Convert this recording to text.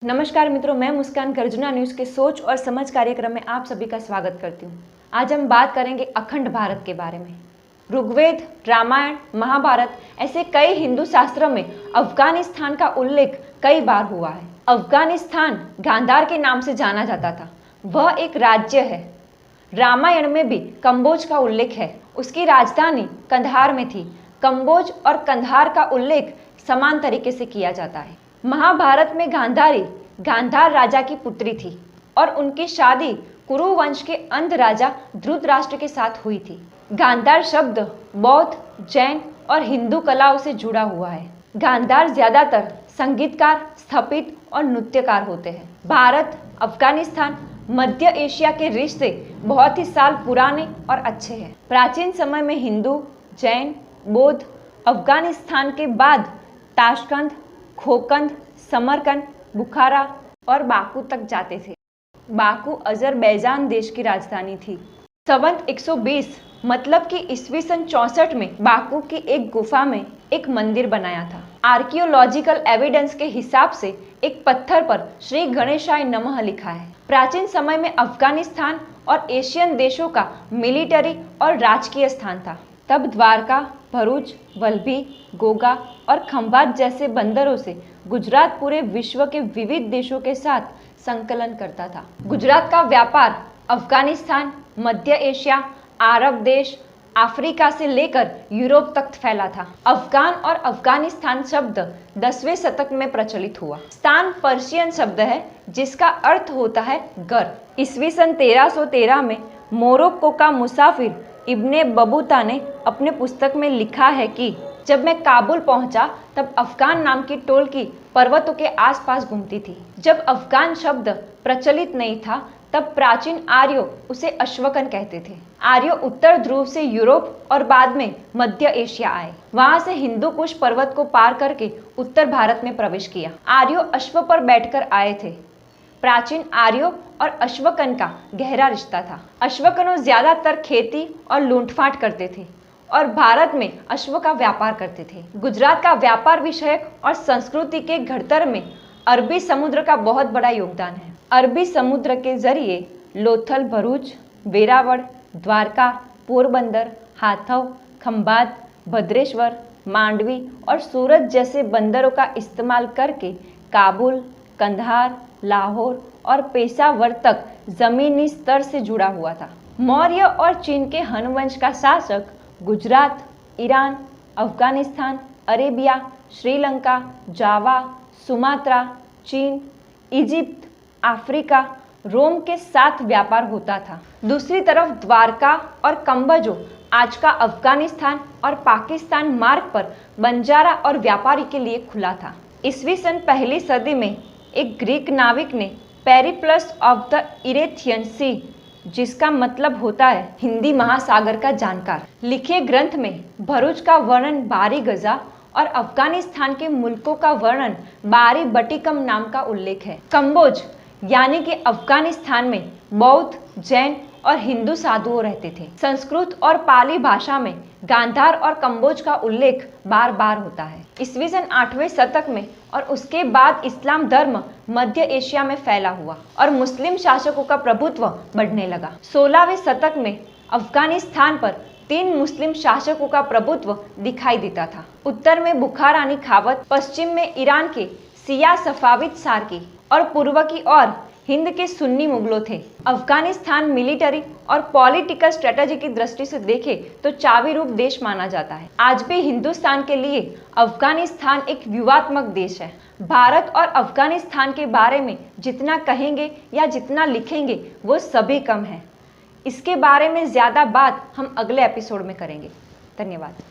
नमस्कार मित्रों, मैं मुस्कान गर्जना न्यूज़ के सोच और समझ कार्यक्रम में आप सभी का स्वागत करती हूँ। आज हम बात करेंगे अखंड भारत के बारे में। ऋग्वेद, रामायण, महाभारत ऐसे कई हिंदू शास्त्रों में अफगानिस्तान का उल्लेख कई बार हुआ है। अफगानिस्तान गांधार के नाम से जाना जाता था। वह एक राज्य है। रामायण में भी कंबोज का उल्लेख है। उसकी राजधानी कंधार में थी। कंबोज और कंधार का उल्लेख समान तरीके से किया जाता है। महाभारत में गांधारी गांधार राजा की पुत्री थी और उनकी शादी कुरु वंश के अंध राजा धृतराष्ट्र के साथ हुई थी। गांधार शब्द बौद्ध, जैन और हिंदू कलाओं से जुड़ा हुआ है। गांधार ज्यादातर संगीतकार, स्थपति और नृत्यकार होते हैं। भारत, अफगानिस्तान, मध्य एशिया के रिश्ते बहुत ही साल पुराने और अच्छे हैं। प्राचीन समय में हिंदू, जैन, बौद्ध अफगानिस्तान के बाद ताशकंद, खोकंद, समरकंद, बुखारा और बाकू तक जाते थे। बाकू अजरबैजान देश की राजधानी थी। संवत 120 मतलब कि ईस्वी सन 64 में बाकू की एक गुफा में एक मंदिर बनाया था। आर्कियोलॉजिकल एविडेंस के हिसाब से एक पत्थर पर श्री गणेशाय नमः लिखा है। प्राचीन समय में अफगानिस्तान और एशियन देशों का मिलिट्री और राजकीय स्थान था। तब द्वारका, भरूच, वल्लभी, गोगा और खंभात जैसे बंदरों से गुजरात पूरे विश्व के विविध देशों के साथ संकलन करता था। गुजरात का व्यापार अफगानिस्तान, मध्य एशिया, अरब देश, अफ्रीका से लेकर यूरोप तक फैला था। अफगान और अफगानिस्तान शब्द 10वें शतक में प्रचलित हुआ। स्थान पर्शियन शब्द है जिसका अर्थ होता है घर। ईस्वी सन 1313 में मोरक्को का मुसाफिर इब्ने बबूता ने अपने पुस्तक में लिखा है कि जब मैं काबुल पहुंचा तब अफगान नाम की टोलकी पर्वतों के आसपास घूमती थी। जब अफगान शब्द प्रचलित नहीं था तब प्राचीन आर्यों उसे अश्वकन कहते थे। आर्यों उत्तर ध्रुव से यूरोप और बाद में मध्य एशिया आए। वहां से हिंदू कुश पर्वत को पार करके उत्तर भारत में प्रवेश किया। आर्यों अश्व पर बैठकर आए थे। प्राचीन आर्यों और अश्वकन का गहरा रिश्ता था। अश्वकनों ज्यादातर खेती और लूटफाट करते थे और भारत में अश्व का व्यापार करते थे। गुजरात का व्यापार विषयक और संस्कृति के घड़तर में अरबी समुद्र का बहुत बड़ा योगदान है। अरबी समुद्र के जरिए लोथल, भरूच, वेरावल, द्वारका, पोरबंदर, हाथव, खंभात, भद्रेश्वर, मांडवी और सूरत जैसे बंदरों का इस्तेमाल करके काबुल, कंधार, लाहौर और पेशावर तक जमीनी स्तर से जुड़ा हुआ था। मौर्य और चीन के हन वंश का शासक गुजरात, ईरान, अफगानिस्तान, अरेबिया, श्रीलंका, जावा, सुमात्रा, चीन, इजिप्ट, अफ्रीका, रोम के साथ व्यापार होता था। दूसरी तरफ द्वारका और कंबोज आज का अफगानिस्तान और पाकिस्तान मार्ग पर बंजारा और व्यापारी के लिए खुला था। ईस्वी सन पहली सदी में एक ग्रीक नाविक ने पेरिप्लस ऑफ द इरेथियन सी, जिसका मतलब होता है हिंदी महासागर का जानकार, लिखे ग्रंथ में भरूच का वर्णन बारी गजा और अफगानिस्तान के मुल्कों का वर्णन बारी बटिकम नाम का उल्लेख है। कंबोज यानी कि अफगानिस्तान में बौद्ध, जैन और हिंदू साधुओं रहते थे। संस्कृत और पाली भाषा में गांधार और कंबोज का उल्लेख बार बार होता है। ईस्वी सन 8वें शतक में और उसके बाद इस्लाम धर्म मध्य एशिया में फैला हुआ और मुस्लिम शासकों का प्रभुत्व बढ़ने लगा। 16वें शतक में अफगानिस्तान पर 3 मुस्लिम शासकों का प्रभुत्व दिखाई देता था। उत्तर में बुखारानी खावत, पश्चिम में ईरान के सिया सफाविद सार्की और पूर्व की ओर हिंद के सुन्नी मुगलों थे। अफगानिस्तान मिलिट्री और पॉलिटिकल स्ट्रेटजी की दृष्टि से देखे तो चावी रूप देश माना जाता है। आज भी हिंदुस्तान के लिए अफगानिस्तान एक व्यूहात्मक देश है। भारत और अफगानिस्तान के बारे में जितना कहेंगे या जितना लिखेंगे वो सभी कम है। इसके बारे में ज्यादा बात हम अगले एपिसोड में करेंगे। धन्यवाद।